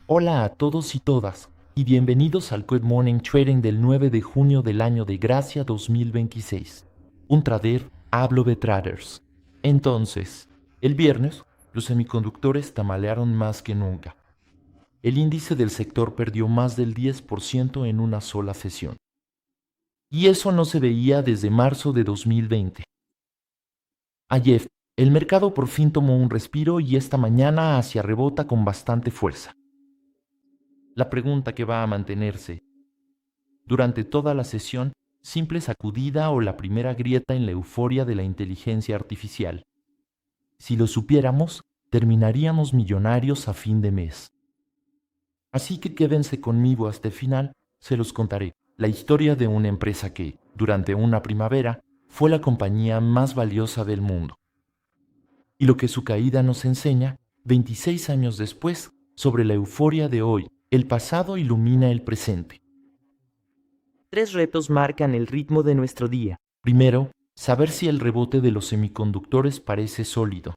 Hola a todos y todas, y bienvenidos al Good Morning Trading del 9 de junio del año de gracia 2026. Un trader hablo de traders. Entonces, el viernes, los semiconductores tambalearon más que nunca. El índice del sector perdió más del 10% en una sola sesión. Y eso no se veía desde marzo de 2020. Ayer, el mercado por fin tomó un respiro y esta mañana hacia rebota con bastante fuerza. La pregunta que va a mantenerse durante toda la sesión, simple sacudida o la primera grieta en la euforia de la inteligencia artificial. Si lo supiéramos, terminaríamos millonarios a fin de mes. Así que quédense conmigo hasta el final, se los contaré la historia de una empresa que, durante una primavera, fue la compañía más valiosa del mundo. Y lo que su caída nos enseña, 26 años después, sobre la euforia de hoy. El pasado ilumina el presente. Tres retos marcan el ritmo de nuestro día. Primero, saber si el rebote de los semiconductores parece sólido.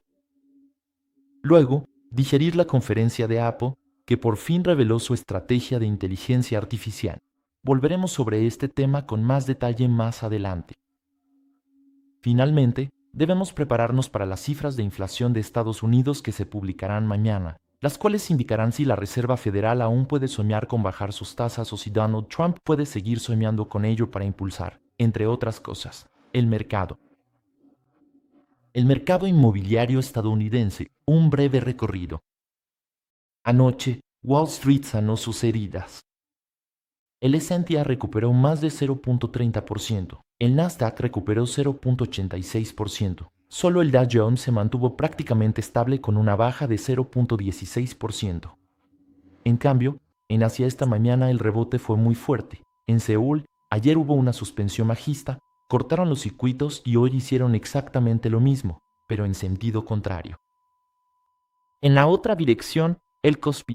Luego, digerir la conferencia de Apple, que por fin reveló su estrategia de inteligencia artificial. Volveremos sobre este tema con más detalle más adelante. Finalmente, debemos prepararnos para las cifras de inflación de Estados Unidos que se publicarán mañana, las cuales indicarán si la Reserva Federal aún puede soñar con bajar sus tasas o si Donald Trump puede seguir soñando con ello para impulsar, entre otras cosas, el mercado. El mercado inmobiliario estadounidense, un breve recorrido. Anoche, Wall Street sanó sus heridas. El S&P recuperó más de 0.30%, el Nasdaq recuperó 0.86%, solo el Dow Jones se mantuvo prácticamente estable con una baja de 0.16%. En cambio, en Asia esta mañana el rebote fue muy fuerte. En Seúl, ayer hubo una suspensión bajista, cortaron los circuitos y hoy hicieron exactamente lo mismo, pero en sentido contrario. En la otra dirección, el Kospi,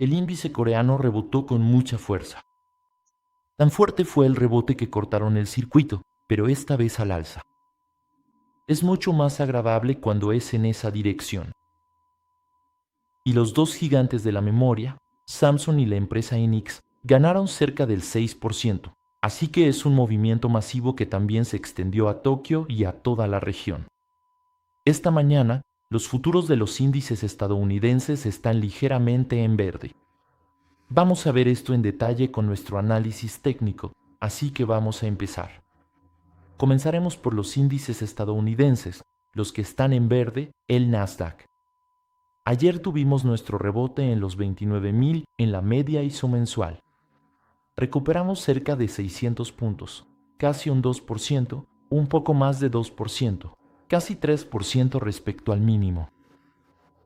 el índice coreano rebotó con mucha fuerza. Tan fuerte fue el rebote que cortaron el circuito, pero esta vez al alza. Es mucho más agradable cuando es en esa dirección. Y los dos gigantes de la memoria, Samsung y la empresa Enix, ganaron cerca del 6%, así que es un movimiento masivo que también se extendió a Tokio y a toda la región. Esta mañana, los futuros de los índices estadounidenses están ligeramente en verde. Vamos a ver esto en detalle con nuestro análisis técnico, así que vamos a empezar. Comenzaremos por los índices estadounidenses, los que están en verde, el Nasdaq. Ayer tuvimos nuestro rebote en los 29.000 en la media ISO mensual. Recuperamos cerca de 600 puntos, casi un 2%, un poco más de 2%, casi 3% respecto al mínimo.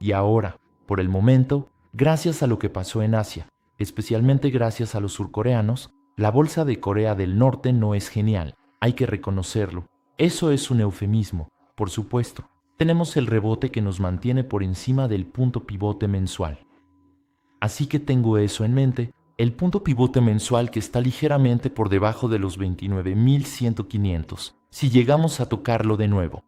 Y ahora, por el momento, gracias a lo que pasó en Asia, especialmente gracias a los surcoreanos, la bolsa de Corea del Norte no es genial, hay que reconocerlo. Eso es un eufemismo, por supuesto. Tenemos el rebote que nos mantiene por encima del punto pivote mensual. Así que tengo eso en mente, el punto pivote mensual que está ligeramente por debajo de los 29.100, si llegamos a tocarlo de nuevo.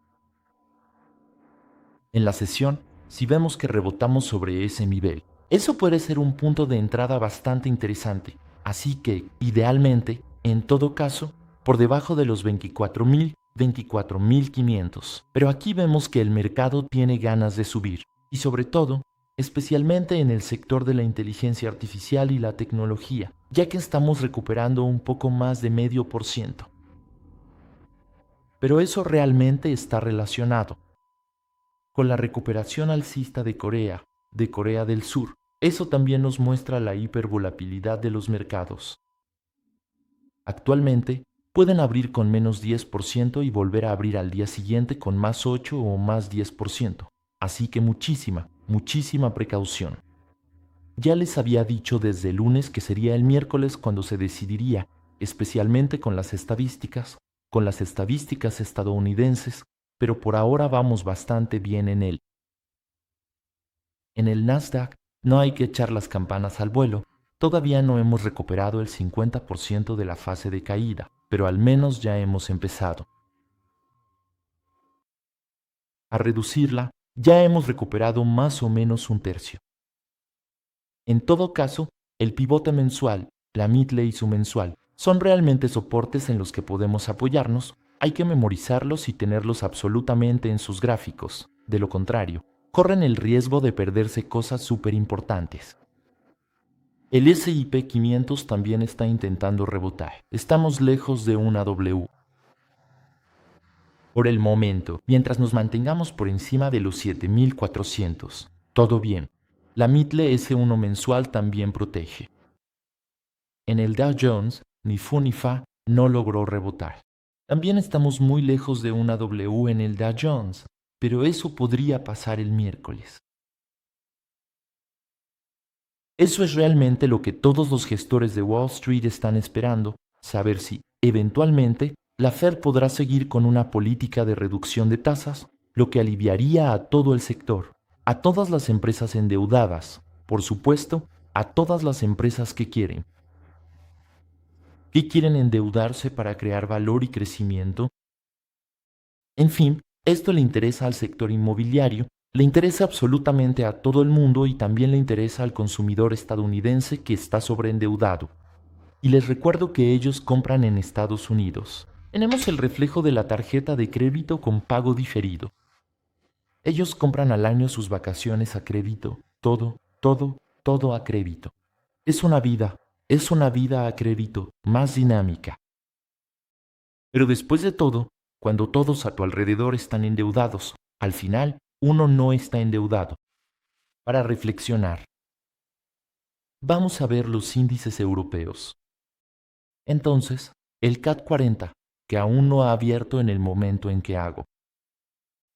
En la sesión, si vemos que rebotamos sobre ese nivel, eso puede ser un punto de entrada bastante interesante, así que, idealmente, en todo caso, por debajo de los 24.500. Pero aquí vemos que el mercado tiene ganas de subir, y sobre todo, especialmente en el sector de la inteligencia artificial y la tecnología, ya que estamos recuperando un poco más de 0.5%. Pero eso realmente está relacionado con la recuperación alcista de Corea del Sur. Eso también nos muestra la hipervolatilidad de los mercados. Actualmente, pueden abrir con menos 10% y volver a abrir al día siguiente con más 8 o más 10%. Así que muchísima precaución. Ya les había dicho desde el lunes que sería el miércoles cuando se decidiría, especialmente con las estadísticas estadounidenses, pero por ahora vamos bastante bien en él. En el Nasdaq no hay que echar las campanas al vuelo. Todavía no hemos recuperado el 50% de la fase de caída, pero al menos ya hemos empezado a reducirla. Ya hemos recuperado más o menos un tercio. En todo caso, el pivote mensual, la midley y su mensual son realmente soportes en los que podemos apoyarnos. Hay que memorizarlos y tenerlos absolutamente en sus gráficos. De lo contrario, corren el riesgo de perderse cosas súper importantes. El S&P 500 también está intentando rebotar. Estamos lejos de una W. Por el momento, mientras nos mantengamos por encima de los 7.400, todo bien. La midley S1 mensual también protege. En el Dow Jones, ni fu ni fa no logró rebotar. También estamos muy lejos de una W en el Dow Jones, pero eso podría pasar el miércoles. Eso es realmente lo que todos los gestores de Wall Street están esperando, saber si, eventualmente, la Fed podrá seguir con una política de reducción de tasas, lo que aliviaría a todo el sector, a todas las empresas endeudadas, por supuesto, a todas las empresas que quieren. ¿Qué quieren endeudarse para crear valor y crecimiento? En fin, esto le interesa al sector inmobiliario, le interesa absolutamente a todo el mundo y también le interesa al consumidor estadounidense que está sobreendeudado. Y les recuerdo que ellos compran en Estados Unidos. Tenemos el reflejo de la tarjeta de crédito con pago diferido. Ellos compran al año sus vacaciones a crédito, todo a crédito. Es una vida a crédito más dinámica. Pero después de todo, cuando todos a tu alrededor están endeudados, al final uno no está endeudado. Para reflexionar, vamos a ver los índices europeos. Entonces, el CAC 40, que aún no ha abierto en el momento en que hago.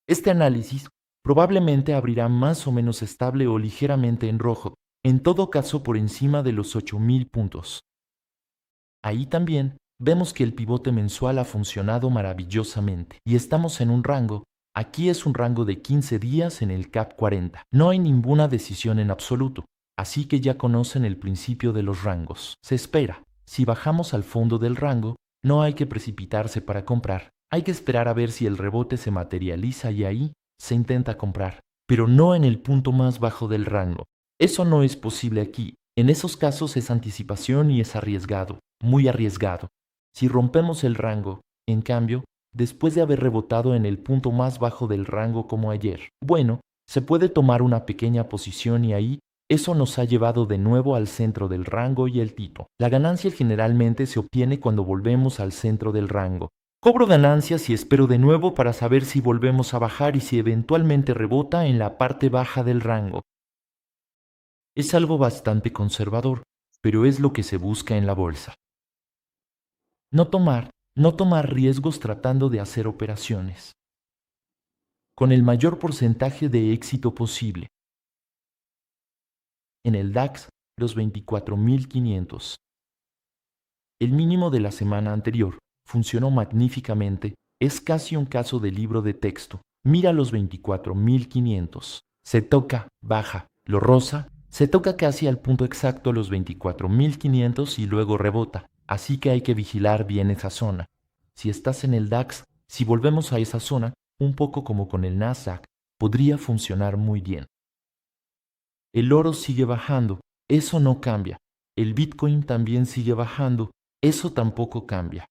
Este análisis probablemente abrirá más o menos estable o ligeramente en rojo, en todo caso por encima de los 8.000 puntos. Ahí también vemos que el pivote mensual ha funcionado maravillosamente y estamos en un rango. Aquí es un rango de 15 días en el CAC 40. No hay ninguna decisión en absoluto, así que ya conocen el principio de los rangos. Se espera. Si bajamos al fondo del rango, no hay que precipitarse para comprar. Hay que esperar a ver si el rebote se materializa y ahí se intenta comprar, pero no en el punto más bajo del rango. Eso no es posible aquí. En esos casos es anticipación y es arriesgado, muy arriesgado. Si rompemos el rango, en cambio, después de haber rebotado en el punto más bajo del rango como ayer, bueno, se puede tomar una pequeña posición y ahí eso nos ha llevado de nuevo al centro del rango y el tipo. La ganancia generalmente se obtiene cuando volvemos al centro del rango. Cobro ganancias y espero de nuevo para saber si volvemos a bajar y si eventualmente rebota en la parte baja del rango. Es algo bastante conservador, pero es lo que se busca en la bolsa. No tomar riesgos tratando de hacer operaciones. Con el mayor porcentaje de éxito posible. En el DAX, los 24.500. El mínimo de la semana anterior funcionó magníficamente, es casi un caso de libro de texto. Mira los 24.500. Se toca, baja, lo rosa, se toca casi al punto exacto los 24.500 y luego rebota. Así que hay que vigilar bien esa zona. Si estás en el DAX, si volvemos a esa zona, un poco como con el Nasdaq, podría funcionar muy bien. El oro sigue bajando, eso no cambia. El Bitcoin también sigue bajando, eso tampoco cambia.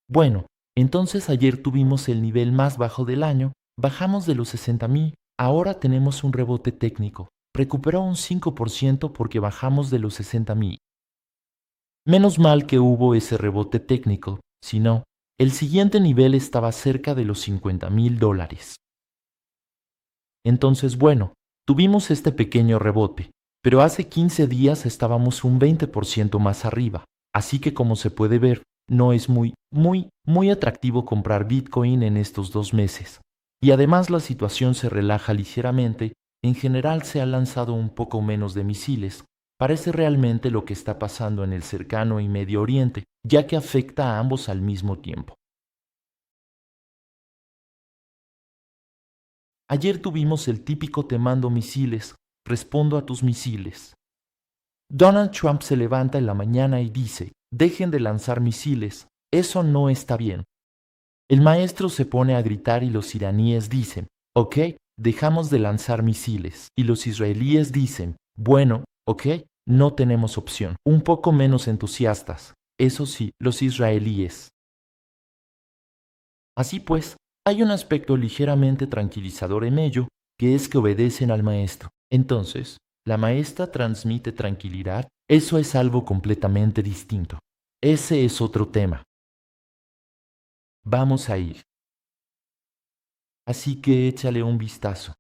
Bueno, entonces ayer tuvimos el nivel más bajo del año, bajamos de los 60.000, ahora tenemos un rebote técnico. Recuperó un 5% porque bajamos de los 60.000. Menos mal que hubo ese rebote técnico, si no, el siguiente nivel estaba cerca de los $50.000. Entonces, bueno, tuvimos este pequeño rebote, pero hace 15 días estábamos un 20% más arriba, así que como se puede ver, no es muy atractivo comprar Bitcoin en estos 2 meses. Y además la situación se relaja ligeramente, en general se ha lanzado un poco menos de misiles. Parece realmente lo que está pasando en el cercano y Medio Oriente, ya que afecta a ambos al mismo tiempo. Ayer tuvimos el típico te mando misiles, respondo a tus misiles. Donald Trump se levanta en la mañana y dice, dejen de lanzar misiles, eso no está bien. El maestro se pone a gritar y los iraníes dicen, ok, dejamos de lanzar misiles. Y los israelíes dicen, bueno, ¿Ok? No tenemos opción. Un poco menos entusiastas. Eso sí, los israelíes. Así pues, hay un aspecto ligeramente tranquilizador en ello, que es que obedecen al maestro. Entonces, la maestra transmite tranquilidad. Eso es algo completamente distinto. Ese es otro tema. Vamos a ir. Así que échale un vistazo.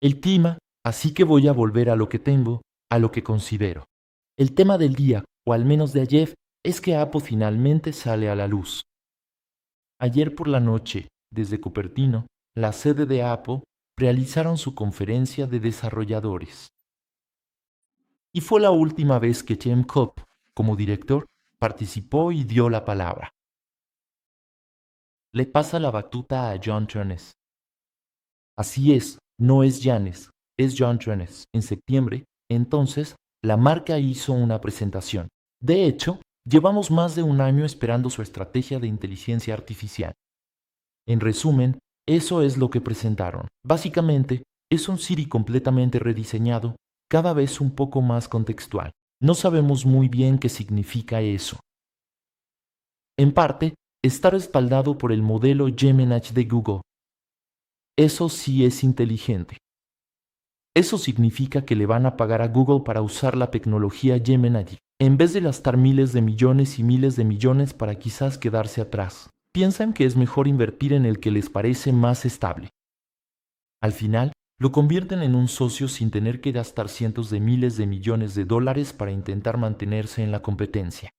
El clima, así que voy a volver a lo que tengo, a lo que considero. El tema del día, o al menos de ayer, es que Apple finalmente sale a la luz. Ayer por la noche, desde Cupertino, la sede de Apple, realizaron su conferencia de desarrolladores. Y fue la última vez que Tim Cook, como director, participó y dio la palabra. Le pasa la batuta a John Turnes. Así es, no es Janes, es John Turnes. En septiembre, entonces, la marca hizo una presentación. De hecho, llevamos más de un año esperando su estrategia de inteligencia artificial. En resumen, eso es lo que presentaron. Básicamente, es un Siri completamente rediseñado, cada vez un poco más contextual. No sabemos muy bien qué significa eso. En parte, está respaldado por el modelo Gemini de Google. Eso sí es inteligente. Eso significa que le van a pagar a Google para usar la tecnología Gemini, en vez de gastar miles de millones y miles de millones para quizás quedarse atrás. Piensan que es mejor invertir en el que les parece más estable. Al final, lo convierten en un socio sin tener que gastar cientos de miles de millones de dólares para intentar mantenerse en la competencia.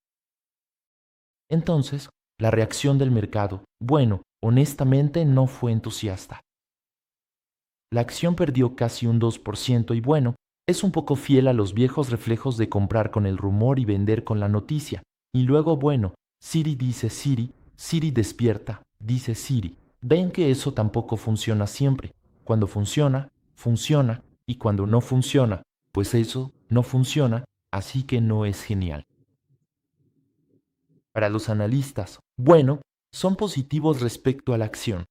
Entonces, la reacción del mercado, bueno, honestamente no fue entusiasta. La acción perdió casi un 2% y bueno, es un poco fiel a los viejos reflejos de comprar con el rumor y vender con la noticia. Y luego, bueno, Siri dice Siri, Siri despierta, dice Siri. Ven que eso tampoco funciona siempre. Cuando funciona, funciona, y cuando no funciona, pues eso no funciona, así que no es genial. Para los analistas, bueno, son positivos respecto a la acción.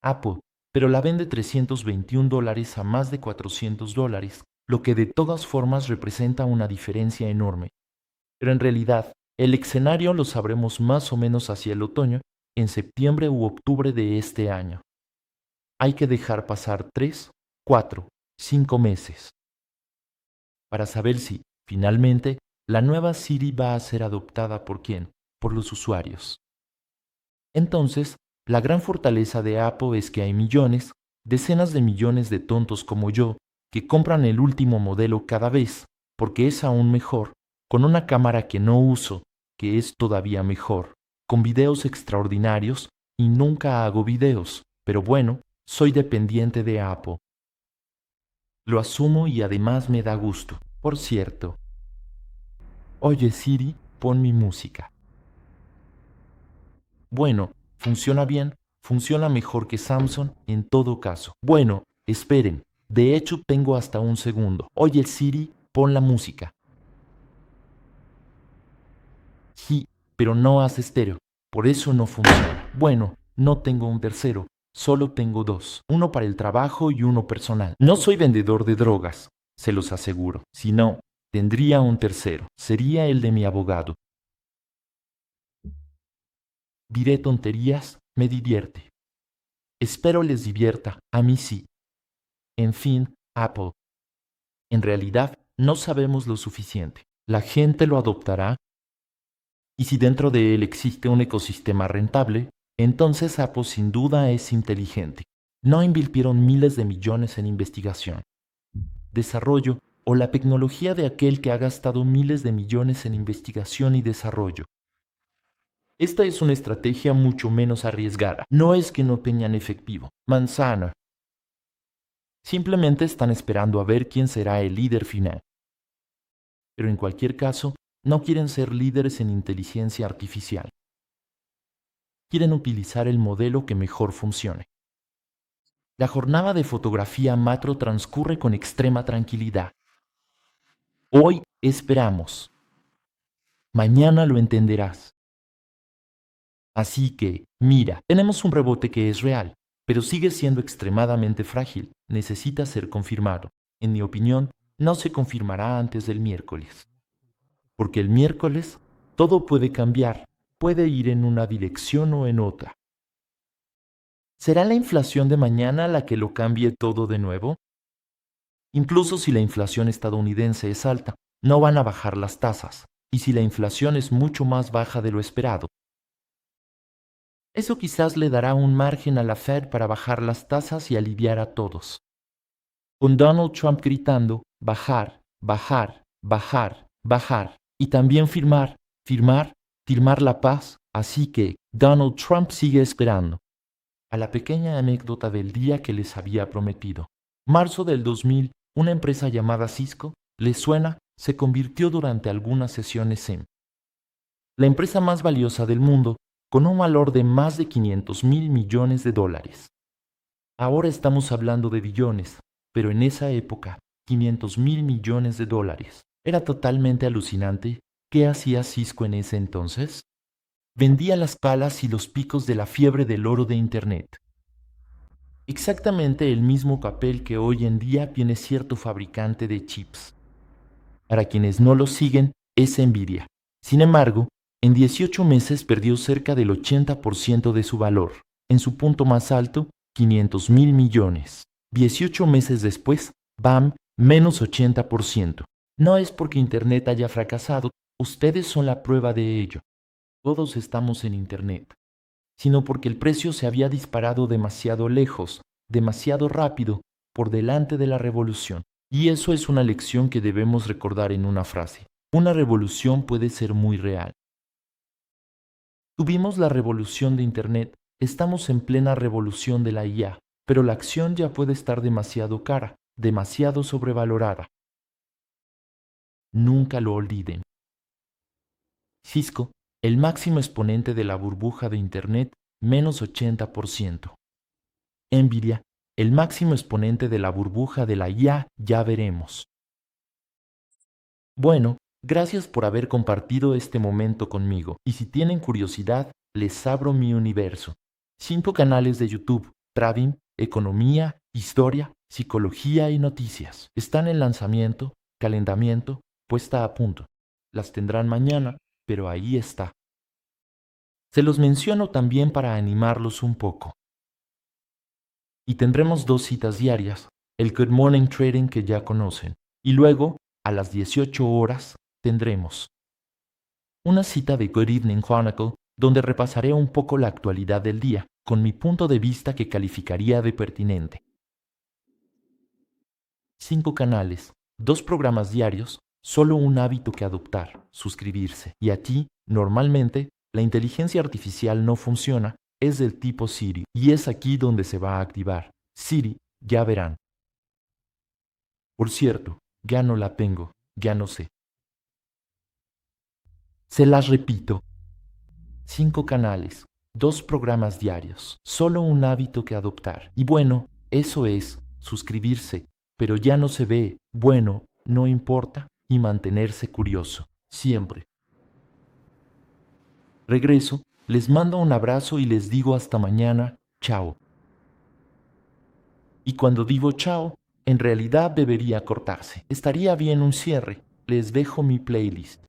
Apple, pero la vende $321 a más de $400, lo que de todas formas representa una diferencia enorme. Pero en realidad, el escenario lo sabremos más o menos hacia el otoño, en septiembre u octubre de este año. Hay que dejar pasar 3, 4, 5 meses para saber si, finalmente, la nueva Siri va a ser adoptada por quién, por los usuarios. Entonces, la gran fortaleza de Apple es que hay millones, decenas de millones de tontos como yo, que compran el último modelo cada vez, porque es aún mejor, con una cámara que no uso, que es todavía mejor, con videos extraordinarios, y nunca hago videos, pero bueno, soy dependiente de Apple. Lo asumo y además me da gusto. Por cierto, oye Siri, pon mi música. Bueno, funciona bien, funciona mejor que Samsung en todo caso. Bueno, esperen, de hecho tengo hasta un segundo. Oye Siri, pon la música. Sí, pero no hace estéreo, por eso no funciona. Bueno, no tengo un tercero, solo tengo dos, uno para el trabajo y uno personal. No soy vendedor de drogas, se los aseguro. Si no, tendría un tercero, sería el de mi abogado. Diré tonterías, me divierte. Espero les divierta, a mí sí. En fin, Apple. En realidad, no sabemos lo suficiente. La gente lo adoptará y si dentro de él existe un ecosistema rentable, entonces Apple sin duda es inteligente. No invirtieron miles de millones en investigación, desarrollo o la tecnología de aquel que ha gastado miles de millones en investigación y desarrollo. Esta es una estrategia mucho menos arriesgada. No es que no tengan efectivo. Manzana. Simplemente están esperando a ver quién será el líder final. Pero en cualquier caso, no quieren ser líderes en inteligencia artificial. Quieren utilizar el modelo que mejor funcione. La jornada de fotografía macro transcurre con extrema tranquilidad. Hoy esperamos. Mañana lo entenderás. Así que, mira, tenemos un rebote que es real, pero sigue siendo extremadamente frágil. Necesita ser confirmado. En mi opinión, no se confirmará antes del miércoles. Porque el miércoles todo puede cambiar, puede ir en una dirección o en otra. ¿Será la inflación de mañana la que lo cambie todo de nuevo? Incluso si la inflación estadounidense es alta, no van a bajar las tasas. Y si la inflación es mucho más baja de lo esperado, eso quizás le dará un margen a la Fed para bajar las tasas y aliviar a todos. Con Donald Trump gritando, bajar, bajar, bajar, bajar, y también firmar, firmar, firmar la paz, así que Donald Trump sigue esperando. A la pequeña anécdota del día que les había prometido. Marzo del 2000, una empresa llamada Cisco, ¿les suena? Se convirtió durante algunas sesiones en la empresa más valiosa del mundo, con un valor de más de 500 mil millones de dólares. Ahora estamos hablando de billones, pero en esa época, 500 mil millones de dólares. Era totalmente alucinante. ¿Qué hacía Cisco en ese entonces? Vendía las palas y los picos de la fiebre del oro de Internet. Exactamente el mismo papel que hoy en día tiene cierto fabricante de chips. Para quienes no lo siguen, es Nvidia. Sin embargo, en 18 meses perdió cerca del 80% de su valor. En su punto más alto, 500 mil millones. 18 meses después, ¡bam!, menos 80%. No es porque Internet haya fracasado, ustedes son la prueba de ello. Todos estamos en Internet. Sino porque el precio se había disparado demasiado lejos, demasiado rápido, por delante de la revolución. Y eso es una lección que debemos recordar en una frase. Una revolución puede ser muy real. Tuvimos la revolución de Internet, estamos en plena revolución de la IA, pero la acción ya puede estar demasiado cara, demasiado sobrevalorada. Nunca lo olviden. Cisco, el máximo exponente de la burbuja de Internet, menos 80%. Nvidia, el máximo exponente de la burbuja de la IA, ya veremos. Bueno, gracias por haber compartido este momento conmigo. Y si tienen curiosidad, les abro mi universo. 5 canales de YouTube: Trading, Economía, Historia, Psicología y Noticias. Están en lanzamiento, calentamiento, puesta a punto. Las tendrán mañana, pero ahí está. Se los menciono también para animarlos un poco. Y tendremos 2 citas diarias, el Good Morning Trading que ya conocen, y luego, a las 18 horas, tendremos una cita de Good Evening Chronicle donde repasaré un poco la actualidad del día, con mi punto de vista que calificaría de pertinente. 5 canales, 2 programas diarios, solo un hábito que adoptar: suscribirse. Y aquí, normalmente, la inteligencia artificial no funciona, es del tipo Siri, y es aquí donde se va a activar. Siri, ya verán. Por cierto, ya no la tengo, ya no sé. Se las repito. 5 canales, 2 programas diarios, solo un hábito que adoptar. Y bueno, eso es, suscribirse, pero ya no se ve, bueno, no importa, y mantenerse curioso, siempre. Regreso, les mando un abrazo y les digo hasta mañana, chao. Y cuando digo chao, en realidad debería cortarse. Estaría bien un cierre. Les dejo mi playlist.